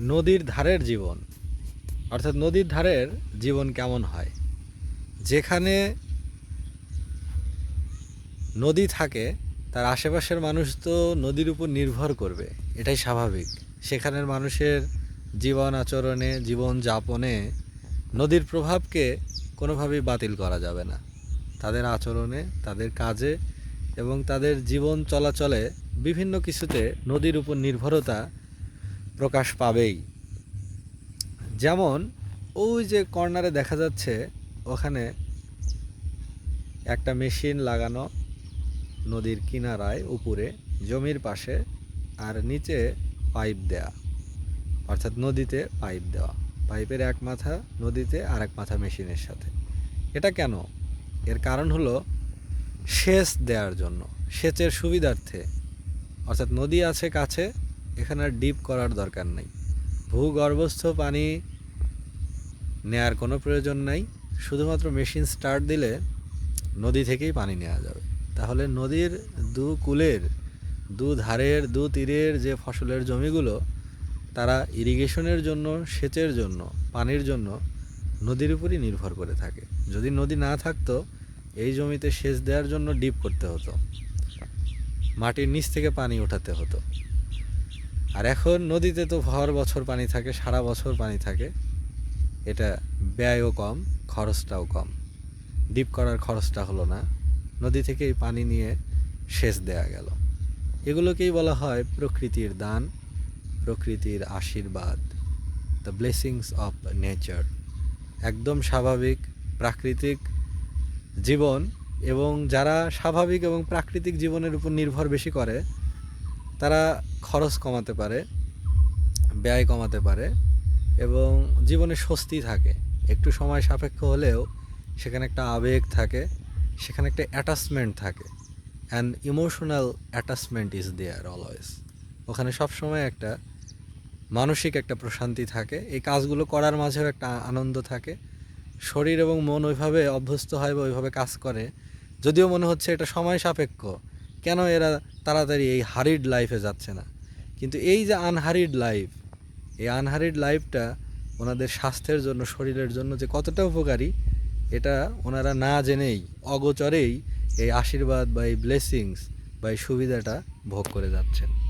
নদীর ধারের জীবন, অর্থাৎ নদীর ধারের জীবন কেমন হয়। যেখানে নদী থাকে তার আশেপাশের মানুষ তো নদীর উপর নির্ভর করবে, এটাই স্বাভাবিক। সেখানের মানুষের জীবন আচরণে, জীবন যাপনে নদীর প্রভাবকে কোনোভাবেই বাতিল করা যাবে না। তাদের আচরণে, তাদের কাজে এবং তাদের জীবন চলাচলে বিভিন্ন কিছুতে নদীর উপর নির্ভরতা প্রকাশ পাবেই। যেমন ওই যে কর্নারে দেখা যাচ্ছে, ওখানে একটা মেশিন লাগানো নদীর কিনারায়, উপরে জমির পাশে, আর নিচে পাইপ দেয়া, অর্থাৎ নদীতে পাইপ দেওয়া। পাইপের এক মাথা নদীতে আর এক মাথা মেশিনের সাথে। এটা কেন? এর কারণ হলো সেচ দেওয়ার জন্য, সেচের সুবিধার্থে। অর্থাৎ নদী আছে কাছে, এখানে আর ডিপ করার দরকার নেই। ভূগর্ভস্থ পানি নেয়ার কোনো প্রয়োজন নাই। শুধুমাত্র মেশিন স্টার্ট দিলে নদী থেকেই পানি নেওয়া যাবে। তাহলে নদীর দু কূলের, দু ধারের, দু তীরের যে ফসলের জমিগুলো, তারা ইরিগেশনের জন্য, সেচের জন্য, পানির জন্য নদীর উপরই নির্ভর করে থাকে। যদি নদী না থাকতো, এই জমিতে সেচ দেওয়ার জন্য ডিপ করতে হতো, মাটির নিচ থেকে পানি ওঠাতে হতো। আর এখন নদীতে তো ভর বছর পানি থাকে, সারা বছর পানি থাকে। এটা ব্যয়ও কম, খরচটাও কম। ডিপ করার খরচটা হলো না, নদী থেকেই পানি নিয়ে সেচ দেয়া গেল। এগুলোকেই বলা হয় প্রকৃতির দান, প্রকৃতির আশীর্বাদ, দ্য ব্লেসিংস অফ নেচার। একদম স্বাভাবিক প্রাকৃতিক জীবন। এবং যারা স্বাভাবিক এবং প্রাকৃতিক জীবনের উপর নির্ভর বেশি করে, তারা খরচ কমাতে পারে, ব্যয় কমাতে পারে এবং জীবনে স্বস্তি থাকে। একটু সময় সাপেক্ষ হলেও সেখানে একটা আবেগ থাকে, সেখানে একটা অ্যাটাচমেন্ট থাকে। An emotional attachment is there always. ওখানে সবসময় একটা মানসিক একটা প্রশান্তি থাকে। এই কাজগুলো করার মাঝেও একটা আনন্দ থাকে। শরীর এবং মন ওইভাবে অভ্যস্ত হয় বা ওইভাবে কাজ করে, যদিও মনে হচ্ছে এটা সময় সাপেক্ষ, কেন এরা তাড়াতাড়ি এই হারিড লাইফে যাচ্ছে না। কিন্তু এই যে আনহারিড লাইফ, এই আনহারিড লাইফটা ওনাদের স্বাস্থ্যের জন্য, শরীরের জন্য যে কতটা উপকারী, এটা ওনারা না জেনেই, অগোচরেই এই আশীর্বাদ বা এই ব্লেসিংস বা এই সুবিধাটা ভোগ করে যাচ্ছেন।